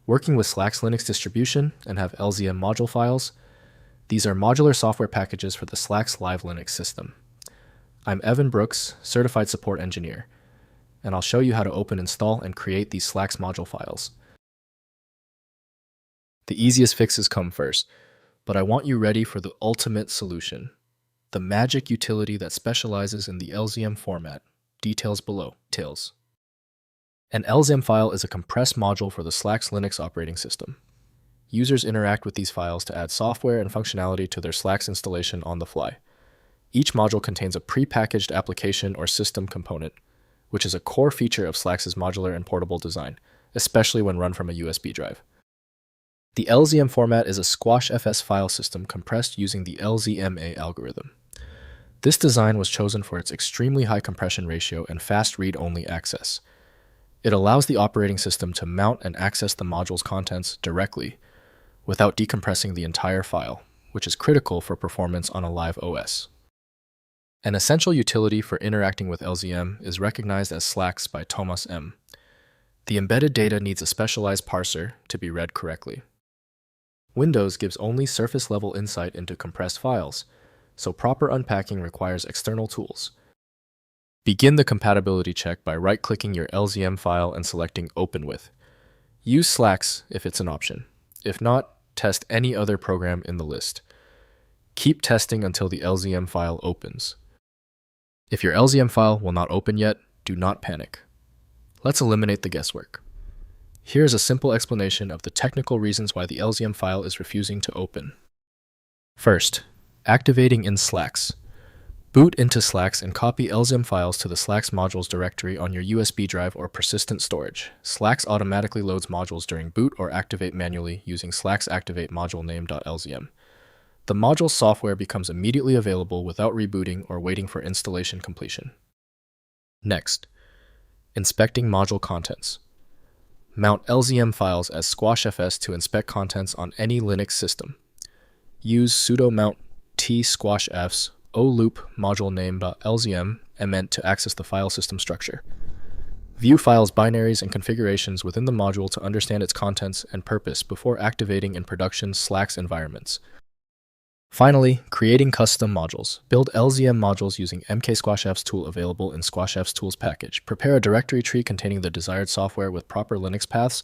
working with Slax Linux distribution and have LZM module files. These are modular software packages for the Slax Live Linux system. I'm Evan Brooks, Certified Support Engineer, and I'll show you how to open, install, and create these Slax module files. The easiest fixes come first, but I want you ready for the ultimate solution. The magic utility that specializes in the LZM format. Details below. An LZM file is a compressed module for the Slax Linux operating system. Users interact with these files to add software and functionality to their Slax installation on the fly. Each module contains a pre-packaged application or system component, which is a core feature of Slax's modular and portable design, especially when run from a USB drive. The LZM format is a SquashFS file system compressed using the LZMA algorithm. This design was chosen for its extremely high compression ratio and fast read-only access. It allows the operating system to mount and access the module's contents directly, without decompressing the entire file, which is critical for performance on a live OS. An essential utility for interacting with LZM is recognized as Slax by Thomas M. The embedded data needs a specialized parser to be read correctly. Windows gives only surface-level insight into compressed files, so proper unpacking requires external tools. Begin the compatibility check by right-clicking your LZM file and selecting Open With. Use Slax if it's an option. If not, test any other program in the list. Keep testing until the LZM file opens. If your LZM file will not open yet, do not panic. Let's eliminate the guesswork. Here's a simple explanation of the technical reasons why the LZM file is refusing to open. First, activating in Slax. Boot into Slax and copy LZM files to the Slax modules directory on your USB drive or persistent storage. Slax automatically loads modules during boot or activate manually using Slax activate module name.lzm. The module software becomes immediately available without rebooting or waiting for installation completion. Next, inspecting module contents. Mount LZM files as SquashFS to inspect contents on any Linux system. Use sudo mount t-squashfs o-loop module name.lzm emment to access the file system structure. View files binaries and configurations within the module to understand its contents and purpose before activating in production Slax environments. Finally, creating custom modules. Build LZM modules using mksquashfs tool available in SquashFS tools package. Prepare a directory tree containing the desired software with proper Linux paths,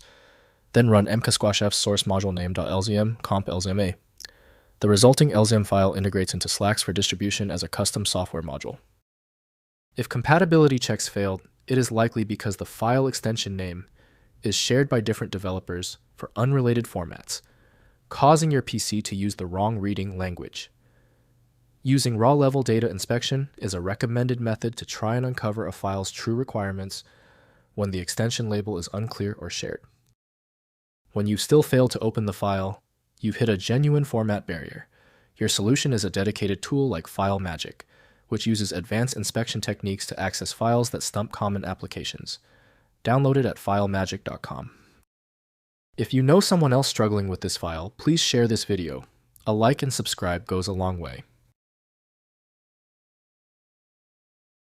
then run mksquashfs source module name.lzm comp LZMA. The resulting LZM file integrates into Slax for distribution as a custom software module. If compatibility checks failed, it is likely because the file extension name is shared by different developers for unrelated formats, causing your PC to use the wrong reading language. Using raw-level data inspection is a recommended method to try and uncover a file's true requirements when the extension label is unclear or shared. When you still fail to open the file, you've hit a genuine format barrier. Your solution is a dedicated tool like FileMagick, which uses advanced inspection techniques to access files that stump common applications. Download it at filemagick.com. If you know someone else struggling with this file, please share this video. A like and subscribe goes a long way.